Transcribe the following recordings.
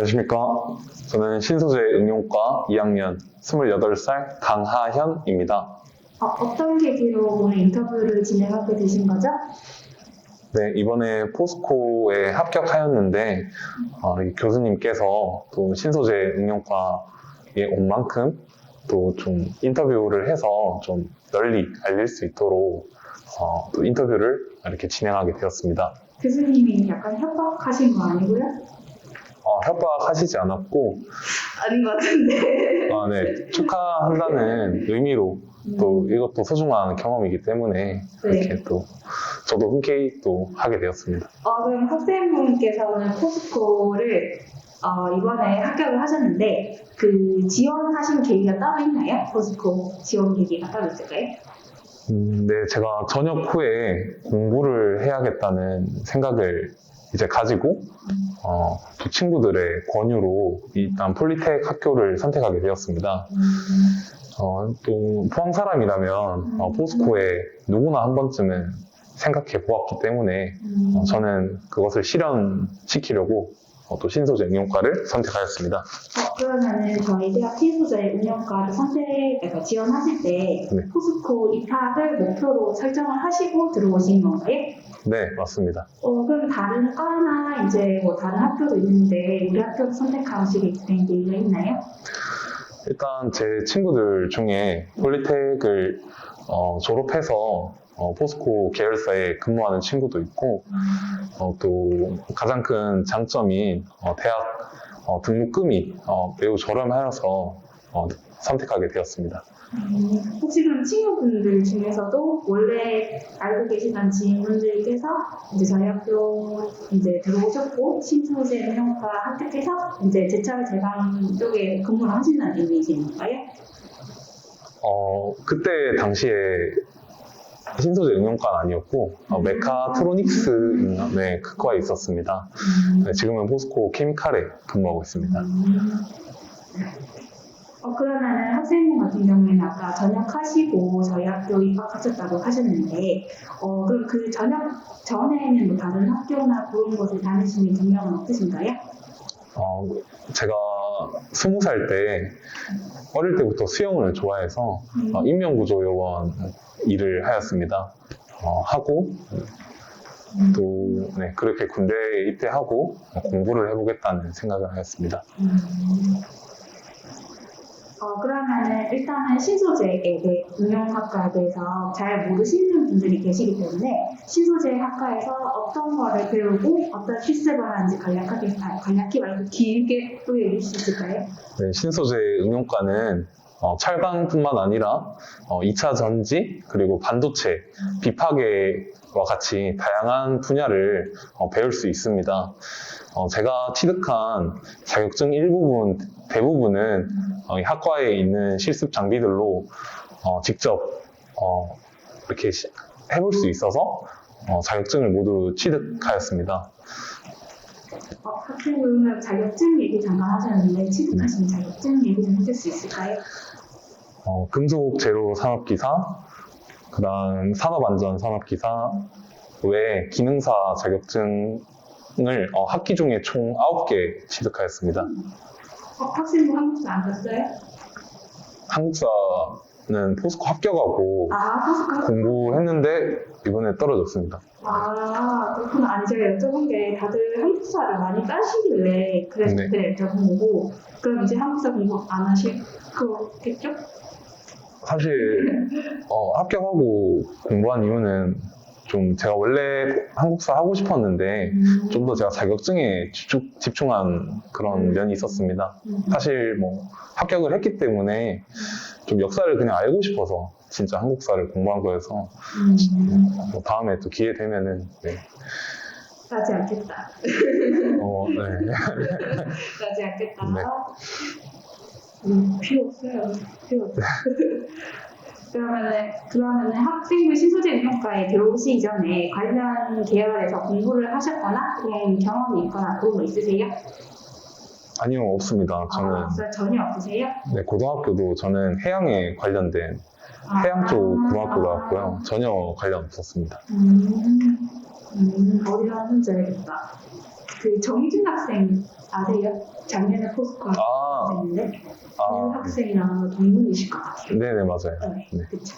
안녕하십니까. 저는 신소재 응용과 2학년 28살 강하현입니다. 어떤 계기로 오늘 인터뷰를 진행하게 되신 거죠? 네, 이번에 포스코에 합격하였는데 이 교수님께서 또 신소재 응용과에 온 만큼 또 좀 인터뷰를 해서 좀 널리 알릴 수 있도록 또 인터뷰를 이렇게 진행하게 되었습니다. 교수님이 약간 협박하신 거 아니고요? 협박하시지 않았고 아닌 것 같은데. 네, 축하한다는 의미로 또 이것도 소중한 경험이기 때문에 이렇게 또 저도 흔쾌히 또 하게 되었습니다. 그럼 학생분께서는 포스코를 이번에 합격을 하셨는데 그 지원하신 계기가 따로 있나요? 포스코 지원 계기가 따로 있을까요? 네, 제가 전역 후에 공부를 해야겠다는 생각을 이제 가지고 두 친구들의 권유로 일단 폴리텍 학교를 선택하게 되었습니다. 또 포항 사람이라면 포스코에 누구나 한 번쯤은 생각해 보았기 때문에 저는 그것을 실현시키려고 또 신소재 응용과를 선택하였습니다. 그러면은 저희 대학 신소재 응용과를 지원하실 때 포스코 입학을 목표로 설정을 하시고 들어오신 건가요? 네, 맞습니다. 그럼 다른 과나 이제 뭐 다른 학교도 있는데 우리 학교를 선택하시게 된 계기가 있나요? 일단 제 친구들 중에 폴리텍을 졸업해서 포스코 계열사에 근무하는 친구도 있고 또 가장 큰 장점인 대학 등록금이 매우 저렴하여서 선택하게 되었습니다. 혹시 그럼 친구분들 중에서도 원래 알고 계시던 지인분들께서 이제 저희 학교 이제 들어오셨고 신소재 응용과 합격해서 이제 제철 제강 쪽에 근무를 하신다는 의미이신 건가요? 그때 당시에 신소재 응용과는 아니었고 메카트로닉스 네, 그 과에 있었습니다. 네, 지금은 포스코 케미칼에 근무하고 있습니다. 그러면은 학생분 같은 경우에는 아까 전역하시고 저희 학교 입학하셨다고 하셨는데 그럼 그 전역 전에는 뭐 다른 학교나 그런 곳을 다니시는 경력은 없으신가요? 제가 20살 때 어릴 때부터 수영을 좋아해서 인명구조요원 일을 하였습니다. 하고 또 그렇게 군대에 입대하고 공부를 해보겠다는 생각을 하였습니다. 그러면은 일단은 신소재에 대해 응용학과에 대해서 잘 모르시는 분들이 계시기 때문에 신소재 학과에서 어떤 거를 배우고 어떤 실습을 하는지 간략히 말고 길게 또 얘기해 주실 수 있을까요? 네, 신소재 응용과는 철강뿐만 아니라 2차 전지 그리고 반도체, 비파계와 같이 다양한 분야를 배울 수 있습니다. 제가 취득한 자격증 대부분은 이 학과에 있는 실습 장비들로 직접 이렇게 해볼 수 있어서 자격증을 모두 취득하였습니다. 학생분 자격증 얘기 잠깐 하셨는데 취득하신 자격증 얘기 좀 해줄 수 있을까요? 금속 재료 산업기사, 그 다음 산업안전 산업기사 외에 기능사 자격증을 학기 중에 총 9개 취득하였습니다. 학생분 한국사 안 갔어요? 한국사는 포스코 합격하고 공부했는데 이번에 떨어졌습니다. 그렇구나. 아니 제가 여쭤본 게 다들 한국사를 많이 따시길래 그래서 그때 여쭤본 거고 그럼 이제 한국사 공부 안 하실 거겠죠? 사실 합격하고 공부한 이유는 좀 제가 원래 한국사 하고 싶었는데 좀 더 제가 자격증에 집중한 그런 면이 있었습니다. 사실 뭐 합격을 했기 때문에 좀 역사를 그냥 알고 싶어서 진짜 한국사를 공부한 거여서 다음에 또 기회 되면은 나지 않겠다. 네. 나지 않겠다. 네. 필요 없어요. 그러면은 학생부 신소재 응용과에 들어오시기 전에 관련 계열에서 공부를 하셨거나 그런 경험이 있거나 그런 거 있으세요? 아니요, 없습니다. 저는 전혀 없으세요? 네, 고등학교도 저는 해양에 관련된 해양 쪽 고등학교 나왔고요. 전혀 관련 없었습니다. 어디서 하는지 알겠다. 그 정희준 학생 아세요? 작년에 포스코 아, 학생인데 그 아, 학생이랑 동문이실 것 같아요. 네네, 맞아요. 네, 네. 그쵸.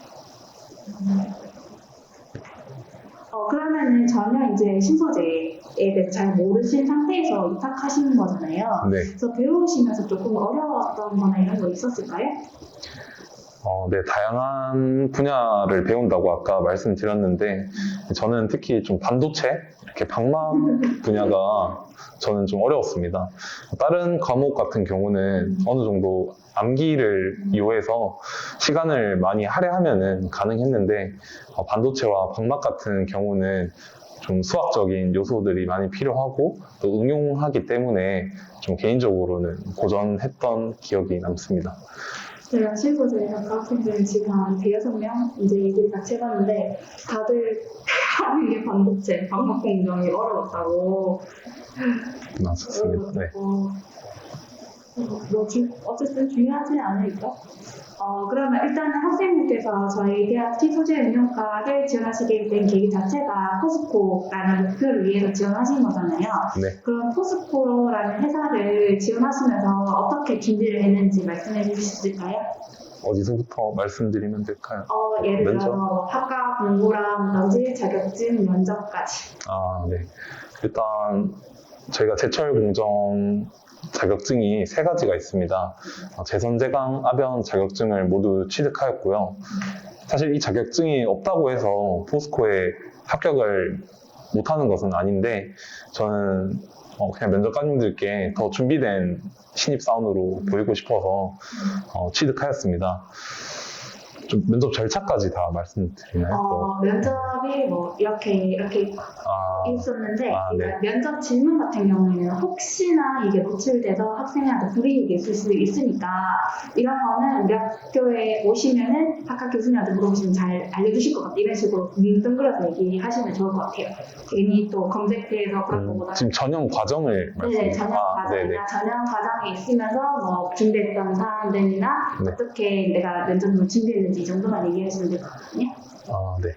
그러면은 전혀 이제 신소재에 대해서 잘 모르신 상태에서 입학하시는 거잖아요. 네. 그래서 배우시면서 조금 어려웠던 거나 이런 거 있었을까요? 네, 다양한 분야를 배운다고 아까 말씀드렸는데, 저는 특히 좀 반도체, 이렇게 방막 분야가 저는 좀 어려웠습니다. 다른 과목 같은 경우는 어느 정도 암기를 이용해서 시간을 많이 할애하면은 가능했는데, 반도체와 방막 같은 경우는 좀 수학적인 요소들이 많이 필요하고 또 응용하기 때문에 좀 개인적으로는 고전했던 기억이 남습니다. 제가 신소재 학생들 지금 한 대여섯 명 이제 얘기를 같이 해봤는데 다들 하는 게 반도체, 방막 공정이 어려웠다고. 맞습니다. 네. 어쨌든 중요하지 않을까? 그러면 일단은 학생분께서 저희 대학 신소재응용과를 지원하시게 된 계기 자체가 포스코라는 목표를 위해서 지원하신 거잖아요. 네. 그럼 포스코라는 회사를 지원하시면서 어떻게 준비를 했는지 말씀해 주실 수 있을까요? 어디서부터 말씀드리면 될까요? 예를 면접? 들어서 뭐 학과 공부라든지 자격증, 면접까지. 네. 일단 저희가 제철 공정 자격증이 세 가지가 있습니다. 제선제강, 압연 자격증을 모두 취득하였고요. 사실 이 자격증이 없다고 해서 포스코에 합격을 못하는 것은 아닌데 저는 그냥 면접관님들께 더 준비된 신입사원으로 보이고 싶어서 취득하였습니다. 좀 면접 절차까지 다 말씀드리나요? 면접이 뭐 이렇게 있었는데 네. 면접 질문 같은 경우에는 혹시나 이게 노출돼서 학생한테 불이익이 있을 수 있으니까 이런 거는 우리 학교에 오시면은 학과 교수님한테 물어보시면 잘 알려주실 것 같아. 이런 식으로 뭉뚱그려서 얘기하시면 좋을 것 같아요. 괜히 또 검색대에서 그런 거보다 지금 전형 과정을 네, 전형 과정이나 전형 과정에 있으면서 뭐 준비했던 사람들이나 네. 어떻게 내가 면접을 준비했는지 이 정도만 얘기하시면 될 것 같거든요. 네.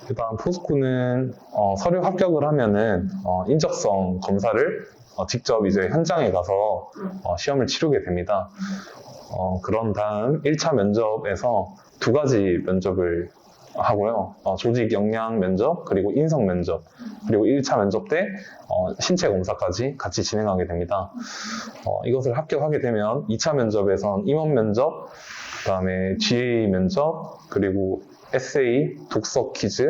일단 포스코는 서류 합격을 하면은 인적성 검사를 직접 이제 현장에 가서 시험을 치르게 됩니다. 그런 다음 1차 면접에서 두 가지 면접을 하고요. 조직 역량 면접, 그리고 인성 면접, 그리고 1차 면접 때 신체 검사까지 같이 진행하게 됩니다. 이것을 합격하게 되면 2차 면접에선 임원 면접, 그 다음에 GA 면접, 그리고 에세이, 독서 퀴즈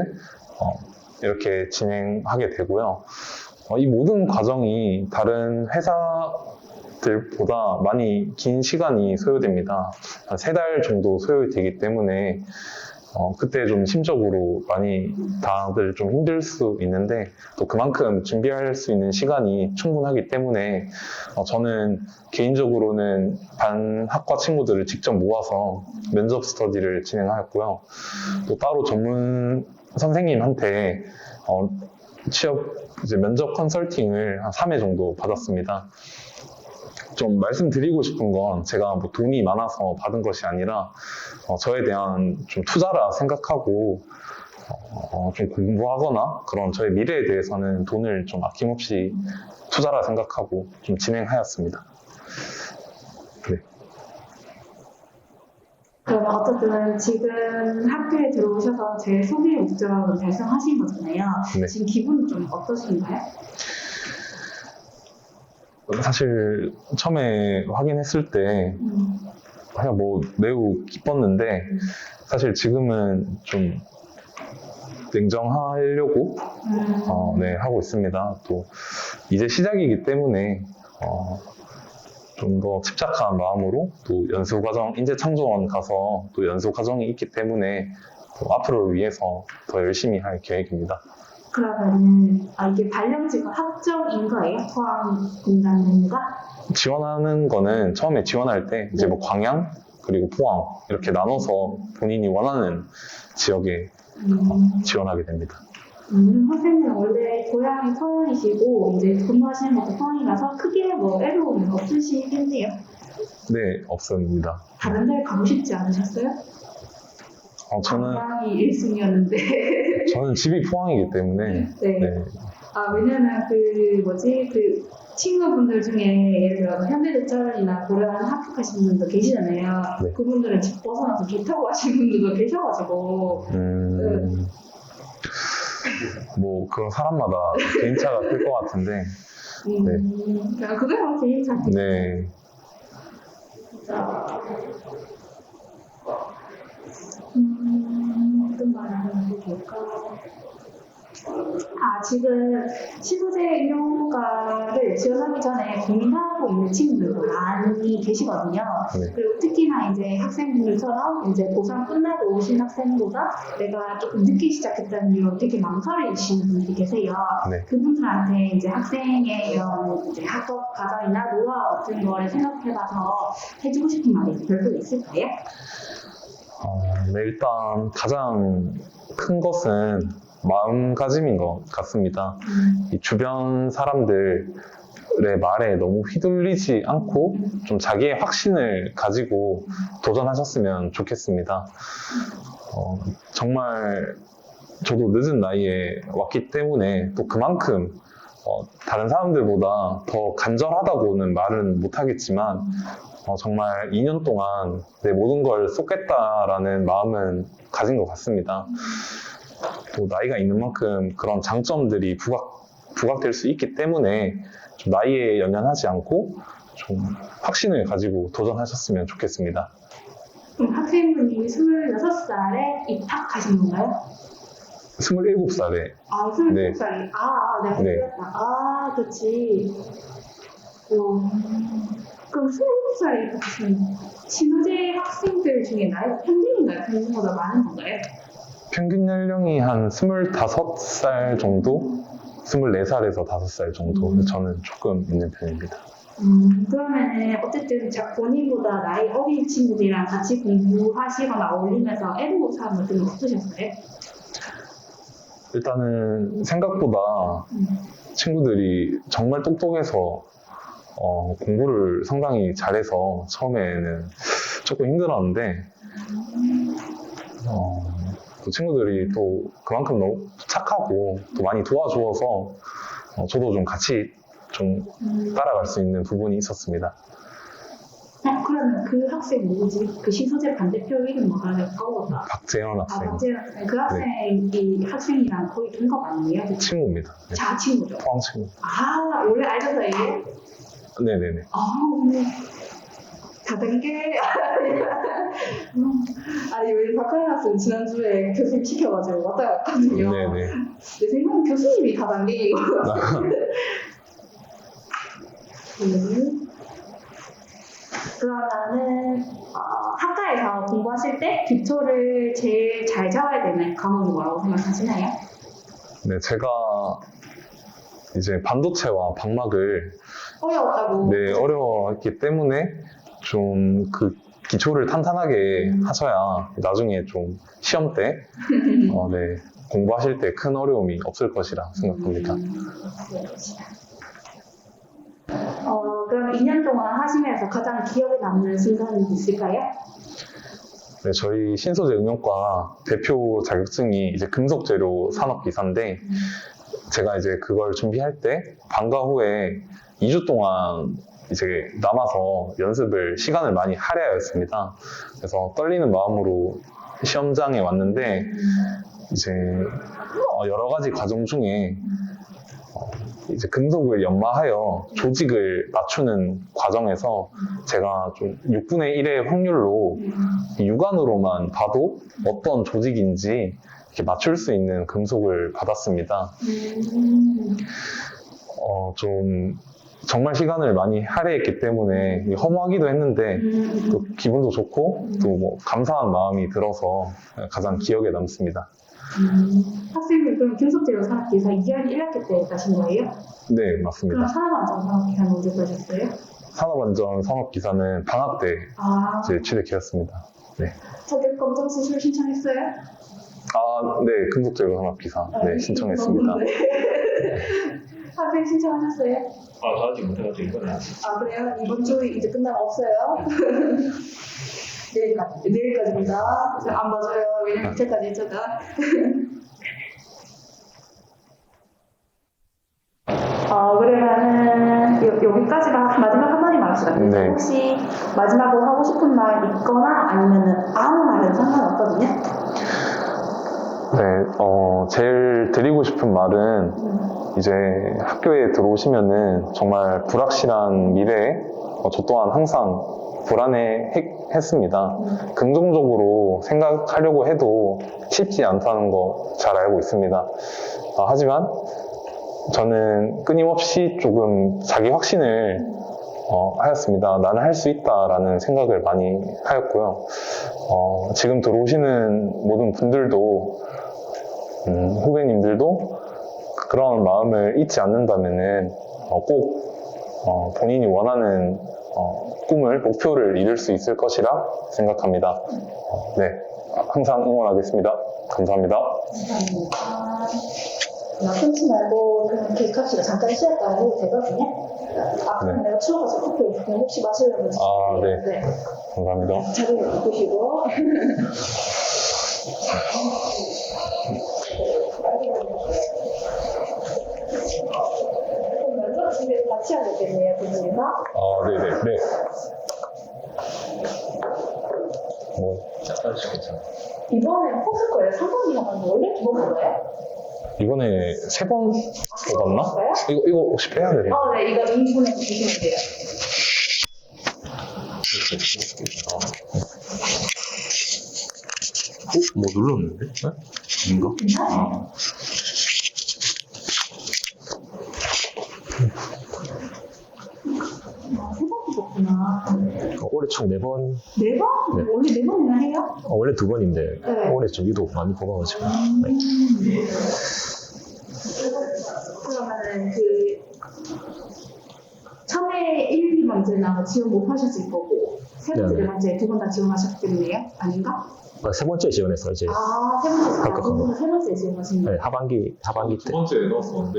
이렇게 진행하게 되고요. 이 모든 과정이 다른 회사들보다 많이 긴 시간이 소요됩니다. 한 3달 정도 소요되기 때문에 그때 좀 심적으로 많이 다들 좀 힘들 수 있는데 또 그만큼 준비할 수 있는 시간이 충분하기 때문에 저는 개인적으로는 반 학과 친구들을 직접 모아서 면접 스터디를 진행하였고요. 또 따로 전문 선생님한테 취업 이제 면접 컨설팅을 한 3회 정도 받았습니다. 좀 말씀드리고 싶은 건 제가 뭐 돈이 많아서 받은 것이 아니라 저에 대한 좀 투자라 생각하고 좀 공부하거나 그런 저의 미래에 대해서는 돈을 좀 아낌없이 투자라 생각하고 좀 진행하였습니다. 네. 그럼 어쨌든 지금 학교에 들어오셔서 제일 소개 목적을 달성하신 거잖아요. 네. 지금 기분이 좀 어떠신가요? 사실 처음에 확인했을 때 그냥 뭐 매우 기뻤는데 사실 지금은 좀 냉정하려고 네, 하고 있습니다. 또 이제 시작이기 때문에 좀 더 침착한 마음으로 또 연수과정, 인재창조원 가서 또 연수과정이 있기 때문에 또 앞으로를 위해서 더 열심히 할 계획입니다. 그러면은 이게 발령지가 확정인 거예요? 포항 공단인가? 지원하는 거는 처음에 지원할 때 이제 뭐 광양 그리고 포항 이렇게 나눠서 본인이 원하는 지역에 지원하게 됩니다. 선생님 원래 고향이 포항이시고 이제 근무하시는 것도 포항이라서 크게 뭐 애로움은 없으시겠네요? 네, 없습니다. 다른 데 가고 싶지 않으셨어요? 포항이 1순위였는데 저는 집이 포항이기 때문에 네. 네. 왜냐면 그 친구분들 중에 예를 들어서 현대제철이나 고려하는 합격하신 분도 계시잖아요. 네. 그분들은 집 벗어나서 좋다고 하시는 분들도 계셔가지고 뭐 그런 사람마다 개인차가 클 것 같은데, 그냥 그거야 개인차. 네. 자, 어떤 말을 하면 좋을까? 지금 신소재 응용가를 지원하기 전에 고민하고 있는 친구들도 많이 계시거든요. 네. 그리고 특히나 이제 학생분들처럼 이제 고3 끝나고 오신 학생보다 내가 조금 늦게 시작했다는 이유로 되게 망설이시는 분들이 계세요. 네. 그분들한테 이제 학생의 이런 이제 학업 과정이나 노하우 같은 거를 생각해봐서 해주고 싶은 말이 별도 있을까요? 네, 일단 가장 큰 것은 마음가짐인 것 같습니다. 이 주변 사람들의 말에 너무 휘둘리지 않고 좀 자기의 확신을 가지고 도전하셨으면 좋겠습니다. 정말 저도 늦은 나이에 왔기 때문에 또 그만큼 다른 사람들보다 더 간절하다고는 말은 못하겠지만 정말 2년 동안 내 모든 걸 쏟겠다라는 마음은 가진 것 같습니다. 또 나이가 있는 만큼 그런 장점들이 부각될 수 있기 때문에 좀 나이에 연연하지 않고 좀 확신을 가지고 도전하셨으면 좋겠습니다. 그럼 학생분이 26살에 입학하신 건가요? 27살에 27살이. 네. 내가 네. 틀렸다. 그렇지. 그럼 27살에 입학하신 신소재 학생들 중에 나이가 평균인가요? 평균보다 많은 건가요? 평균 연령이 한 25살 정도? 24살에서 5살 정도. 저는 조금 있는 편입니다. 그러면은 어쨌든 본인보다 나이 어린 친구들이랑 같이 공부하시거나 어울리면서 애로사항 같은 거 없으셨어요? 일단은 생각보다 친구들이 정말 똑똑해서 공부를 상당히 잘해서 처음에는 조금 힘들었는데 그 친구들이 또 그만큼 너무 착하고 또 많이 도와주어서 저도 좀 같이 좀 따라갈 수 있는 부분이 있었습니다. 그러면 그 학생 누구지? 그 신소재 반대표 이름 뭐가 까먹었다. 박재현 학생. 박재현 학생. 그 학생이 학생이랑 거의 동갑 아니에요? 친구입니다. 네. 친구죠. 포항 친구. 원래 알던 사이에요? 네네네. 다단계. 아니, 왜 박하연 학생 지난주에 교수님 시켜가지고 왔다 갔거든요. 네네. 내 생각엔 교수님이 다단계이고. 그러면은 학과에서 공부하실 때 기초를 제일 잘 잡아야 되는 과목이 뭐라고 생각하시나요? 네, 제가 이제 반도체와 방막을 어려웠다고. 네, 어려웠기 때문에 좀 그 기초를 탄탄하게 하셔야 나중에 좀 시험 때 네, 공부하실 때 큰 어려움이 없을 것이라 생각합니다. 그럼 2년 동안 하시면서 가장 기억에 남는 순간이 있을까요? 네, 저희 신소재 응용과 대표 자격증이 이제 금속재료 산업기사인데 제가 이제 그걸 준비할 때 방과 후에 2주 동안 이제 남아서 연습을 시간을 많이 할애하였습니다. 그래서 떨리는 마음으로 시험장에 왔는데 이제 여러 가지 과정 중에 이제 금속을 연마하여 조직을 맞추는 과정에서 제가 좀 6분의 1의 확률로 육안으로만 봐도 어떤 조직인지 이렇게 맞출 수 있는 금속을 받았습니다. 좀 정말 시간을 많이 할애했기 때문에 허무하기도 했는데 또 기분도 좋고 또 뭐 감사한 마음이 들어서 가장 기억에 남습니다. 학생들 그럼 금속재료 산업기사 2학년 1학기 때 가신 거예요? 네, 맞습니다. 그럼 산업안전 산업기사는 언제 가셨어요? 산업안전 산업기사는 방학 때 이제 취득했습니다. 네. 자격 검정 수술 신청했어요? 네, 금속재료 산업기사 네, 신청했습니다. 학생 신청하셨어요? 저 아직 못해가지고 이거는 그래요? 이번 주 이제 끝나면 없어요? 내일까지입니다. 안 봐줘요. 왜냐면 이때까지 했잖아. 그러면은 여기까지가 마지막 한마디 말합시다. 네. 혹시 마지막으로 하고 싶은 말 있거나 아니면은 아무 말해도 상관없거든요. 네, 제일 드리고 싶은 말은 이제 학교에 들어오시면은 정말 불확실한 미래에 저 또한 항상 불안해했습니다. 긍정적으로 생각하려고 해도 쉽지 않다는 거 잘 알고 있습니다. 하지만 저는 끊임없이 조금 자기 확신을 하였습니다. 나는 할 수 있다라는 생각을 많이 하였고요. 지금 들어오시는 모든 분들도 후배님들도 그런 마음을 잊지 않는다면은 꼭 본인이 원하는 꿈을 목표를 이룰 수 있을 것이라 생각합니다. 네, 항상 응원하겠습니다. 감사합니다. 감사합니다. 끊지 말고 그냥 계획합시다. 잠깐 쉬었다 해도 되거든요. 그럼 내가 추워가지고 커피 그냥 혹시 마시려면 네. 감사합니다. 자리를 바꾸시고. 그럼 면접 준비 같이 하겠네요, 두 분이서. 네네. 잠깐씩 괜찮아. 이번에 포스코에 3번이 나갔는데 원래 2번 먹어요? 이번에 3번 뽑았나? 먹었어요? 이거 혹시 빼야 되나요? 네, 이거 2분에 주시면 돼요. 뭐 눌렀는데? 네? 아닌가? 괜찮아요. 세 번 뽑았구나. 올해 총 4번, 4번? 네. 원래 4번이나 해요? 원래 2번인데 네. 올해 좀 유독 많이 뽑아가지고 네. 그러면은 처음에 1, 2번째나 지원 못 하셨을 거고 세 번째, 네. 네 번째 두 번 다 지원하셨겠네요? 아닌가? 세 번째 지원해서 이제 세 번째 합격한 거. 세 번째 지원하신 네, 거예요? 하반기 두 때 번째 넣었었는데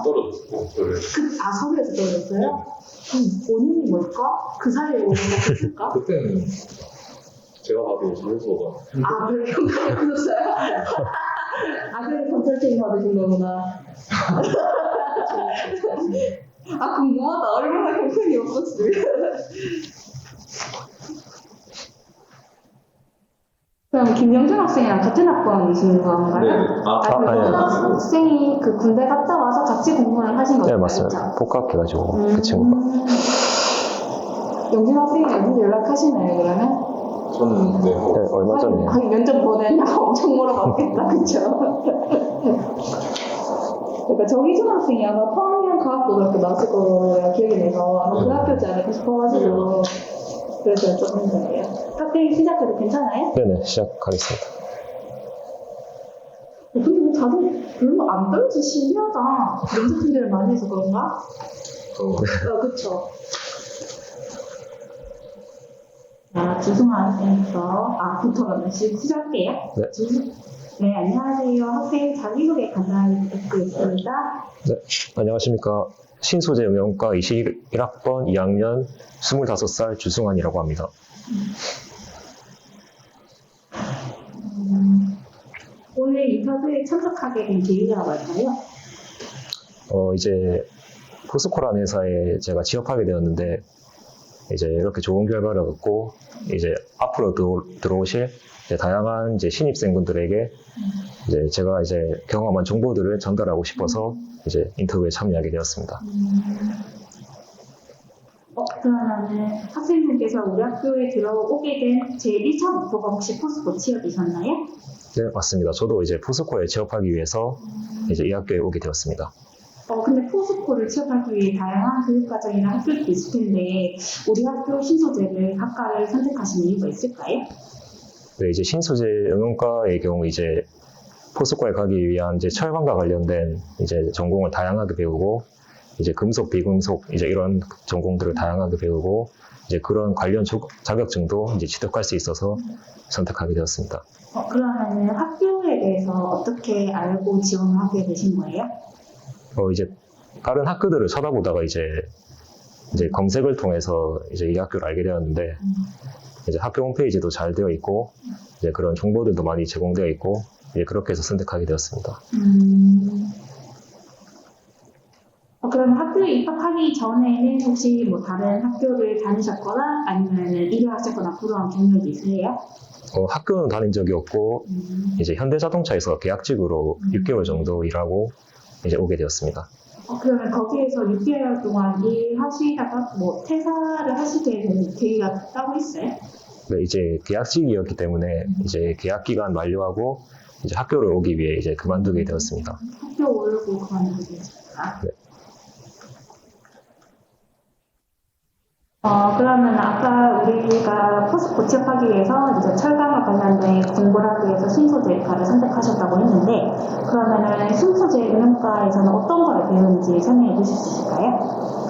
떨어졌고 그걸 서울에서 떨어졌어요? 그럼 원인이 뭘까? 그 사이에 오는 거 그때는 제가 봐도 자소서가 그래 경감이 끊었어요? 그래서 컨설팅 받으신 거구나. 궁금하다. 얼마나 경편이 없었으면. 그럼 김영준 학생이랑 같은 학번이신 건가요? 네. 김영준 학생이 그 군대 갔다 와서 같이 공부를 하신 거죠? 네, 맞습니다. 복학해가지고 그 친구가 영준 학생이 언제 연락하시나요, 그러면? 저는 네, 얼마 전에 하긴 면접 보내냐고 엄청 물어봤겠다, 그쵸? 그러니까 정희준 학생이 아마 포항이랑 과학고등학교 나왔을 거라 기억이 나서 아마 그 학교지 않을까 싶어가지고 그래서 조금 거예요. 학생 시작해도 괜찮아요? 네네 시작하겠습니다. 근데 다들 별로 안 떨지 신기하다. 면접 준비를 많이 해서 그런가? 그쵸. 주승아 학생부터 부터 시작할게요. 네. 네, 안녕하세요. 학생 자기소개 간단히 부탁드리겠습니다. 네, 안녕하십니까. 신소재 응용과 21학번 2학년 25살 주승환이라고 합니다. 오늘 인터뷰에 참석하게 된 계기가 뭘까요? 이제 포스코라는 회사에 제가 취업하게 되었는데 이제 이렇게 좋은 결과를 얻고 이제 앞으로 들어오실 이제 다양한 이제 신입생분들에게 이제 제가 이제 경험한 정보들을 전달하고 싶어서 이제 인터뷰에 참여하게 되었습니다. 그러면은 학생분께서 우리 학교에 들어오게 된 제일 1차 목표가 혹시 포스코 취업이셨나요? 네, 맞습니다. 저도 이제 포스코에 취업하기 위해서 이제 이 학교에 오게 되었습니다. 근데 포스코를 취업하기 위해 다양한 교육과정이나 학교도 있을 텐데 우리 학교 신소재를 학과를 선택하신 이유가 있을까요? 네, 이제 신소재 응용과의 경우 이제 포스코에 가기 위한 이제 철강과 관련된 이제 전공을 다양하게 배우고 이제 금속, 비금속 이제 이런 전공들을 다양하게 배우고 이제 그런 관련 자격증도 이제 취득할 수 있어서 선택하게 되었습니다. 그러면은 학교에 대해서 어떻게 알고 지원하게 되신 거예요? 이제 다른 학교들을 쳐다보다가 이제 검색을 통해서 이제 이 학교를 알게 되었는데 이제 학교 홈페이지도 잘 되어 있고 이제 그런 정보들도 많이 제공되어 있고 이제 그렇게 해서 선택하게 되었습니다. 그럼 학교에 입학하기 전에는 혹시 뭐 다른 학교를 다니셨거나 아니면 일을 하셨거나 그런 경력이 있으세요? 학교는 다닌 적이 없고 이제 현대자동차에서 계약직으로 6개월 정도 일하고 이제 오게 되었습니다. 그러면 거기에서 6개월 동안 일하시다가 뭐 퇴사를 하시게 된 계기가 따로 있어요? 네, 이제 계약직이었기 때문에 이제 계약 기간 만료하고 이제 학교를 오기 위해 이제 그만두게 되었습니다. 학교 오르고 그만두게 되셨구나. 네. 그러면 아까 우리가 포스코 취업하기 위해서 이제 철강과 관련된 공부를 하기 위해서 신소재과를 선택하셨다고 했는데, 그러면은 신소재 응용과에서는 어떤 걸 배우는지 설명해 주실 수 있을까요?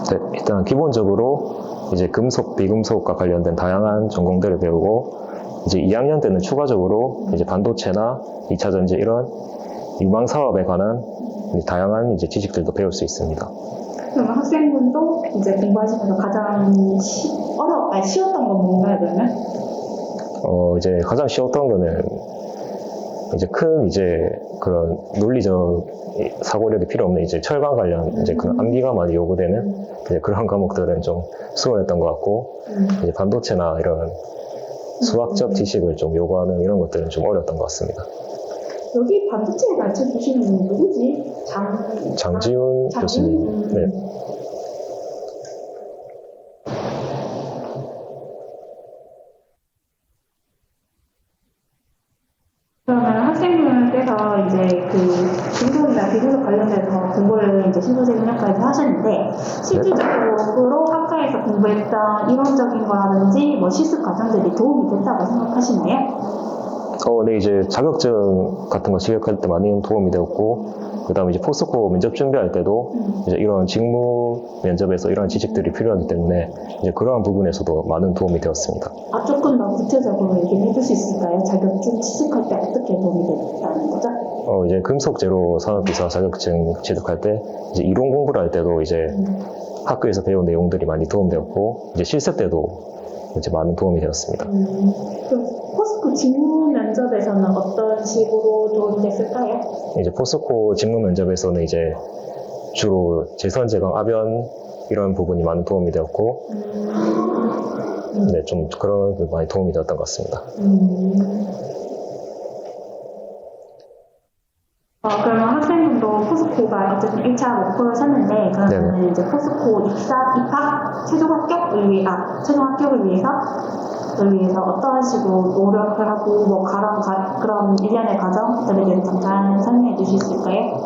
네, 일단 기본적으로 이제 금속, 비금속과 관련된 다양한 전공들을 배우고 이제 2학년 때는 추가적으로 이제 반도체나 2차 전지 이런 유망 사업에 관한 다양한 이제 지식들도 배울 수 있습니다. 그러면 학생분도 이제 공부하시면서 가장 쉬웠던 건 뭔가요, 그러면? 이제 가장 쉬웠던 거는 이제 큰 이제 그런 논리적 사고력이 필요 없는 이제 철강 관련 이제 그런 암기가 많이 요구되는 이제 그런 과목들은 좀 수월했던 것 같고 이제 반도체나 이런 수학적 지식을 좀 요구하는 이런 것들은 좀 어려웠던 것 같습니다. 여기 반도체 가르쳐 주시는 분이 누구지? 장지훈 교수님. 네. 그러면 학생분께서 이제 그 중소이나 비중소 관련돼서 공부를 이제 신소재 능력까지 하셨는데 실질적으로 학과에서 공부했던 이론적인 거라든지 뭐 실습 과정들이 도움이 됐다고 생각하시나요? 네, 이제 자격증 같은 거 지급할 때 많이 도움이 되었고, 그 다음에 이제 포스코 면접 준비할 때도 이제 이런 직무 면접에서 이런 지식들이 필요하기 때문에 이제 그러한 부분에서도 많은 도움이 되었습니다. 조금 더 구체적으로 얘기해 줄 수 있을까요? 자격증 취득할 때 어떻게 도움이 됐다는 거죠? 이제 금속 제로 산업기사 자격증 취득할 때 이제 이론 공부를 할 때도 이제 학교에서 배운 내용들이 많이 도움되었고, 이제 실습 때도 이제 많은 도움이 되었습니다. 그럼 포스코 직무 면접에서는 어떤 식으로 도움이 됐을까요? 이제 포스코 직무 면접에서는 이제 주로 재선, 제강, 압연 이런 부분이 많은 도움이 되었고, 네, 좀 그런 게 많이 도움이 되었던 것 같습니다. 그러면 학생분도 포스코가 어쨌든 1차 목표를 샀는데, 그러면 이제 포스코 입학, 최종 합격을 위해서 어떤 식으로 노력을 하고, 뭐, 그런 일련의 과정들에 대해서 잠깐 설명해 주실 수 있을까요?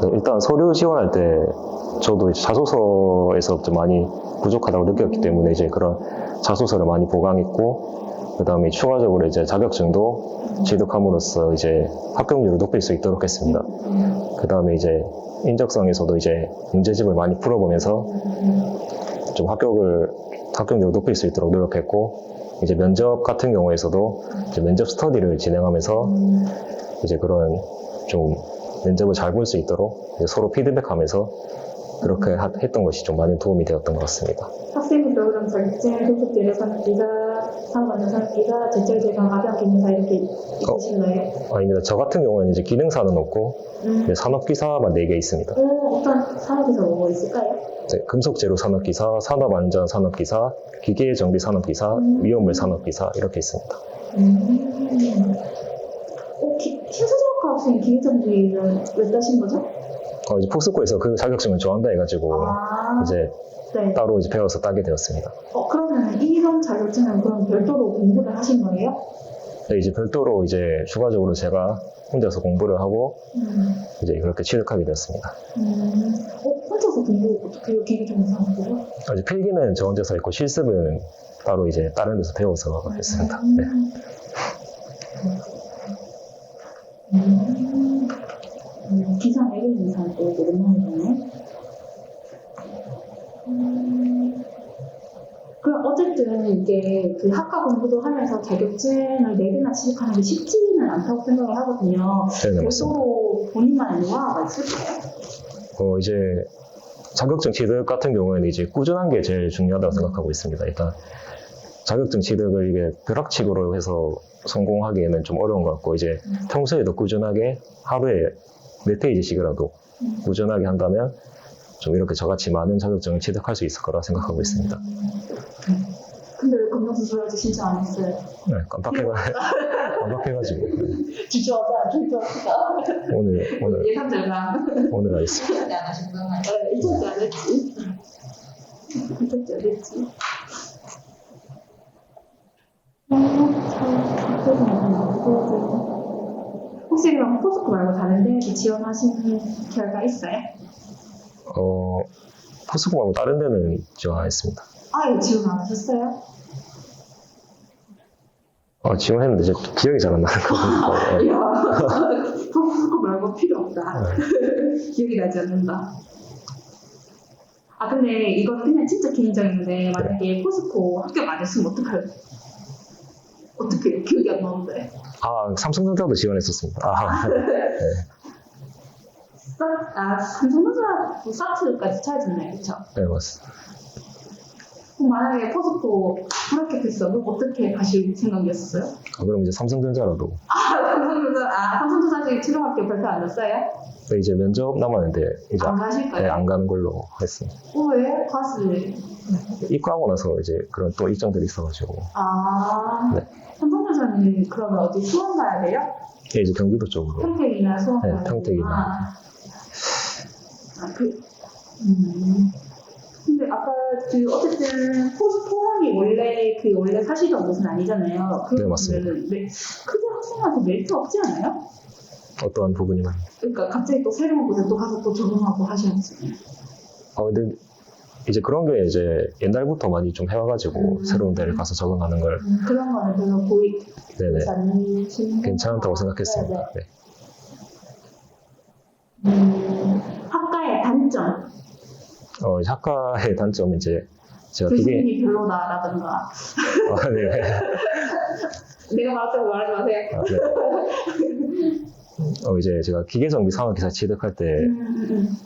네, 일단 서류 지원할 때 저도 이제 자소서에서 좀 많이 부족하다고 느꼈기 때문에 이제 그런 자소서를 많이 보강했고, 그 다음에 추가적으로 이제 자격증도 취득함으로써 이제 합격률을 높일 수 있도록 했습니다. 그 다음에 이제 인적성에서도 이제 문제집을 많이 풀어보면서 좀 합격률을 높일 수 있도록 노력했고, 이제 면접 같은 경우에서도 이제 면접 스터디를 진행하면서 이제 그런 좀 면접을 잘 볼 수 있도록 이제 서로 피드백하면서 그렇게 했던 것이 좀 많이 도움이 되었던 것 같습니다. 학생분도 그럼 자격증 교육비를 산업기사, 산업안전 산업기사, 제철 제강, 압연 기능사 이렇게 있으신 거예요? 아닙니다. 저 같은 경우에는 이제 기능사는 없고 이제 산업기사만 4개 있습니다. 어떤 산업기사 뭐 있을까요? 네, 금속재료 산업기사, 산업안전 산업기사, 기계정비 산업기사, 위험물 산업기사 이렇게 있습니다. 신소재학과 학생 기계정비는 왜 따신 거죠? 이제 포스코에서 그 자격증을 좋아한다 해가지고 이제 네. 따로 이제 배워서 따게 되었습니다. 그러면 이런 자격증은 그럼 별도로 공부를 하신 거예요? 네, 이제 별도로 이제 추가적으로 제가 혼자서 공부를 하고 이제 그렇게 취득하게 되었습니다. 혼자서 공부 어떻게 해요? 기계정비 산업기사? 이제 필기는 저 혼자서 했고 실습은 따로 이제 다른 데서 배워서 했습니다. 네. 기사 내리는 이상 또 오랜만이네. 그럼 어쨌든 이게 그 학과 공부도 하면서 자격증을 4개나 취득하는 게 쉽지는 않다고 생각을 하거든요. 네, 맞습니다. 별도로 본인만의 노하우가 있을까요? 이제 자격증 취득 같은 경우에는 이제 꾸준한 게 제일 중요하다고 생각하고 있습니다. 일단 자격증 취득을 이게 벼락치기로 해서 성공하기에는 좀 어려운 것 같고, 이제 평소에도 꾸준하게 하루에 몇 페이지씩이라도 꾸준하게 한다면 좀 이렇게 저같이 많은 자격증을 취득할 수 있을 거라 생각하고 있습니다. 근데 왜 검정수술까지 신청 안 했어요? 네, 깜빡해가지고 네. 주저하자. 오늘 예상 절감. 오늘 하겠습니다. 절대 안 하셨구나. 이쪽도 안 했지. 이쪽도 안 했지. 혹시 그럼 포스코 말고 다른 데에도 지원하신 결과 있어요? 포스코 말고 다른 데는 지원 안 했습니다. 아예 지원 안 하셨어요? 지원했는데 이제 기억이 잘 안 나는 거 같아요. 네. 이야, 포스코 말고 필요 없다. 기억이 나지 않는다. 아 근데 이건 그냥 진짜 개인적인데 만약에 포스코 합격 안 했으면 어떡해요? 어떻게 기억이 안 나는데? 삼성전자도 지원했었습니다. 삼성전자 사트까지 차야잖아요, 그쵸? 네, 맞습니다. 그럼 만약에 포스코 합격했어도 어떻게 가실 생각이었어요? 그럼 이제 삼성전자라도. 삼성전자 아직 최종 합격 발표 안 났어요? 네, 이제 면접 남았는데 이제 안 가실 네, 거예요? 안 가는 걸로 했습니다. 왜? 가시. 입과하고 나서 이제 그런 또 일정들이 있어가지고 네. 삼성전자는 그러면 어디 수원 가야 돼요? 네, 이제 경기도 쪽으로. 평택이나 수원 네, 가야 평택이나. 근데 아까 어쨌든 포항이 원래 사시던 곳은 아니잖아요. 네, 맞습니다. 크게 학생한테 메리트 없지 않아요? 어떠한 부분이만. 그러니까 갑자기 또 새로운 곳에 또 가서 또 적응하고 하셔야지. 근데 이제 그런 게 이제 옛날부터 많이 좀 해와가지고 새로운 데를 가서 적응하는 걸 그런 거는 별로 보이지 네네 않으시는 괜찮다고 생각했습니다. 네. 학과의 단점. 이제 학과의 단점은 이제 제가 기계 교수님이 별로다라든가. 네. 내가 말했다고 말하지 마세요. 네. 이제 제가 기계정비 상업기사 취득할 때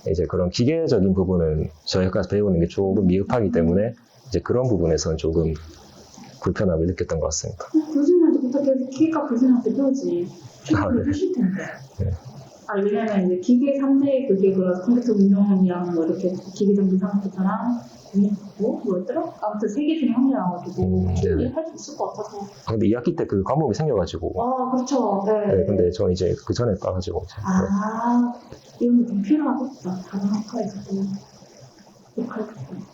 이제 그런 기계적인 부분은 저희가 배우는 게 조금 미흡하기 때문에 이제 그런 부분에서는 조금 불편함을 느꼈던 것 같습니다. 교수님한테 부탁해서 기계과 교수님한테 배우지. 네. 하실 텐데. 네. 왜냐면 이제 기계 3대 그게 컴퓨터 운영이랑 뭐 이렇게 기계정비 상업기사랑 뭐였더라? 아무튼 3개 중에 한 개 나와가지고 충분히 할 수 있을 것 같아서. 근데 2학기 때 그 과목이 생겨가지고 그렇죠. 네. 네, 근데 저는 이제 그 전에 따가지고 이제 이런 게 좀 필요하겠다. 다른 학과에서도 역할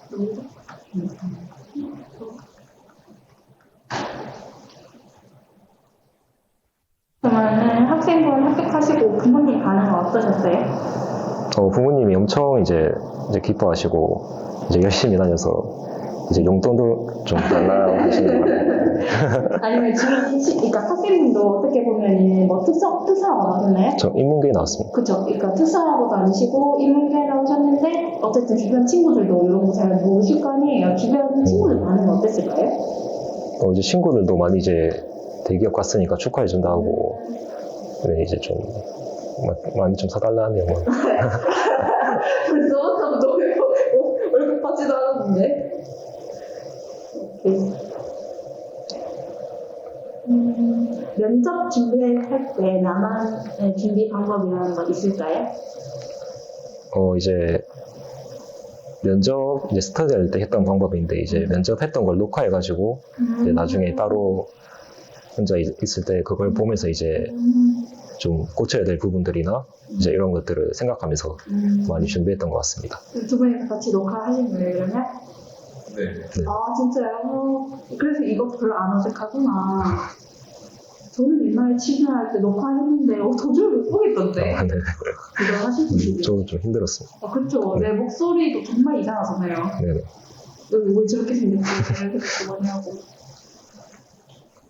너무 그러면은 학생분 합격하시고 부모님 반응은 어떠셨어요? 부모님이 엄청 이제 기뻐하시고 이제 열심히 다녀서 이제 용돈도 좀 달라고 하시는 것 같아요. 아니면 지금 그러니까 학생분도 어떻게 보면은 뭐 특성화고 나왔나요? 저 인문계에 나왔습니다. 그쵸. 그러니까 특성화고 다니시고 인문계 나오셨는데 어쨌든 주변 친구들도 이런 거 잘 모르실 거 아니에요. 주변 친구들 반응은 어땠을까요? 이제 친구들도 많이 이제 대기업 갔으니까 축하해준다 하고 네, 이제 좀 많이 좀 사달라네요. 뭐. 벌써부터 너무 월급 받지도 않았는데. 면접 준비할 때 나만의 준비 방법이라는 거 있을까요? 이제 면접 이제 스터디 할 때 했던 방법인데 이제 면접했던 걸 녹화해가지고 이제 나중에 따로 혼자 있을 때 그걸 보면서 이제 좀 고쳐야 될 부분들이나 이제 이런 것들을 생각하면서 많이 준비했던 것 같습니다. 두 분이 같이 녹화하신 거예요, 그러면? 네. 진짜요? 그래서 이거 별로 안 어색하구나. 저는 옛날에 취준할 때 녹화했는데 도저히 못 보겠던데. 네. 그거 하실 분들이. 저도 좀 힘들었습니다. 그쵸. 내 목소리도 정말 이상하잖아요. 네네. 여기 왜 저렇게 생겼지? 이렇게 뭐냐고.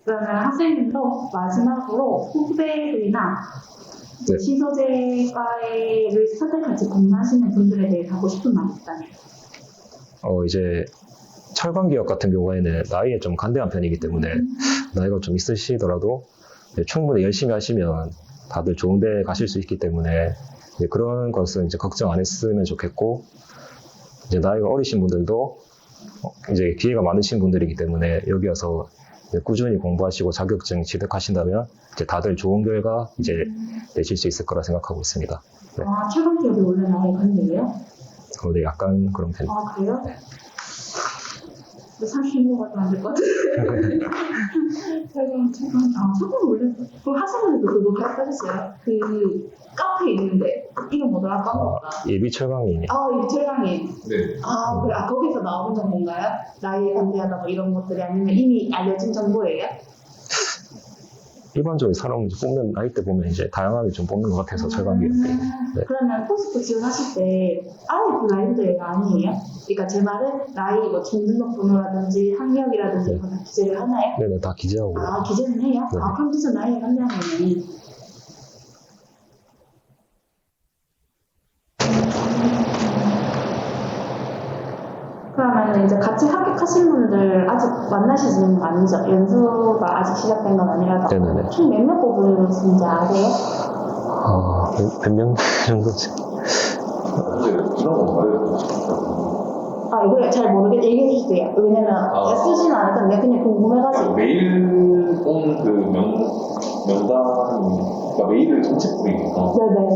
그러면 학생님도 마지막으로 후배들이나 네. 신소재과를 선택할지 고민하시는 분들에 대해 하고 싶은 말이 있다면? 이제 철강 기업 같은 경우에는 나이에 좀 간대한 편이기 때문에 나이가 좀 있으시더라도 충분히 열심히 하시면 다들 좋은 데 가실 수 있기 때문에 이제 그런 것은 이제 걱정 안 했으면 좋겠고 이제 나이가 어리신 분들도 이제 기회가 많으신 분들이기 때문에 여기 와서 꾸준히 공부하시고 자격증 취득하신다면 이제 다들 좋은 결과 이제 내실 수 있을 거라 생각하고 있습니다. 네. 최강 기업이 원래 나이 간대요? 네, 약간 그런 편. 아, 그래요? 근데 30호가 안될 것 같은데. 잠깐 원래 그 학생분들도 그거 가르쳐주세요. 그 카페 있는데 이게 뭐더라 까먹었다. 예비 철강이네. 이 최강이. 네. 그래. 거기서 나오는 정보인가요? 나이에 관대하다 뭐 이런 것들이 아니면 이미 알려진 정보예요? 일반적으로 사람 이제 뽑는 나이대 보면 이제 다양하게 좀 뽑는 것 같아서 철강기인데. 네. 그러면 포스트 지원하실 때 아예 그 나이부터 얘가 아니에요? 그러니까 제 말은 나이 뭐 중등록번호라든지 학력이라든지 이런 거 기재를 하나요? 네네, 다 기재하고. 기재는 해요? 네. 그럼 진짜 나이 관대하면 그러면 이제 같이 합격하신 분들 아직 만나시지는 아니죠? 연수가 아직 시작된 건 아니라서 네네네. 총 몇 명 뽑으신지 아세요? 몇 명 정도지? 근데 이런 거 말해도 이걸 잘 모르겠 얘기해 주세요. 왜냐면 쓰진 않을 건데 그냥 궁금해가지고. 메일 온 그 명단이 그러니까 메일을 전체 뿌리니까 네네.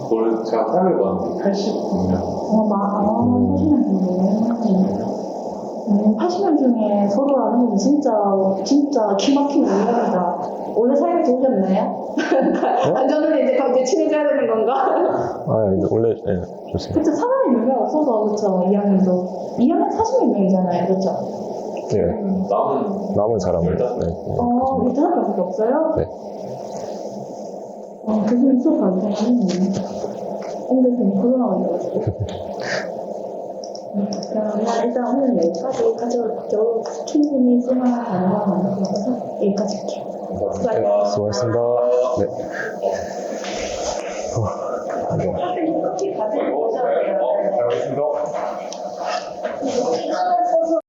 그걸 제가 살려봤는데 86명. 80명 중에. 80명 중에 서로 아는 건 진짜 기막힌 인연이다. 원래 사이가 좋으셨나요? 저는 이제 갑자기 친해져야 되는 건가? 원래, 네, 좋습니다. 그쵸, 사람이 몇 명 없어서, 그쵸, 2학년도. 2학년 40몇 명이잖아요, 그쵸? 네, 남은 사람을. 네. 못하는 밖에 없어요? 네. 교수님 수업 받을 때 하겠네. 교수님 코로나 걸려가지고. 그러면 일단 오늘 여기까지 가져도 충분히 쓸만한 단어가 많은 것 같아서 여기까지 할게요. 수고하셨습니다. 네. 선생님 커피 받으러 오셔야 돼요. 잘 알겠습니다. 이거 하나 써서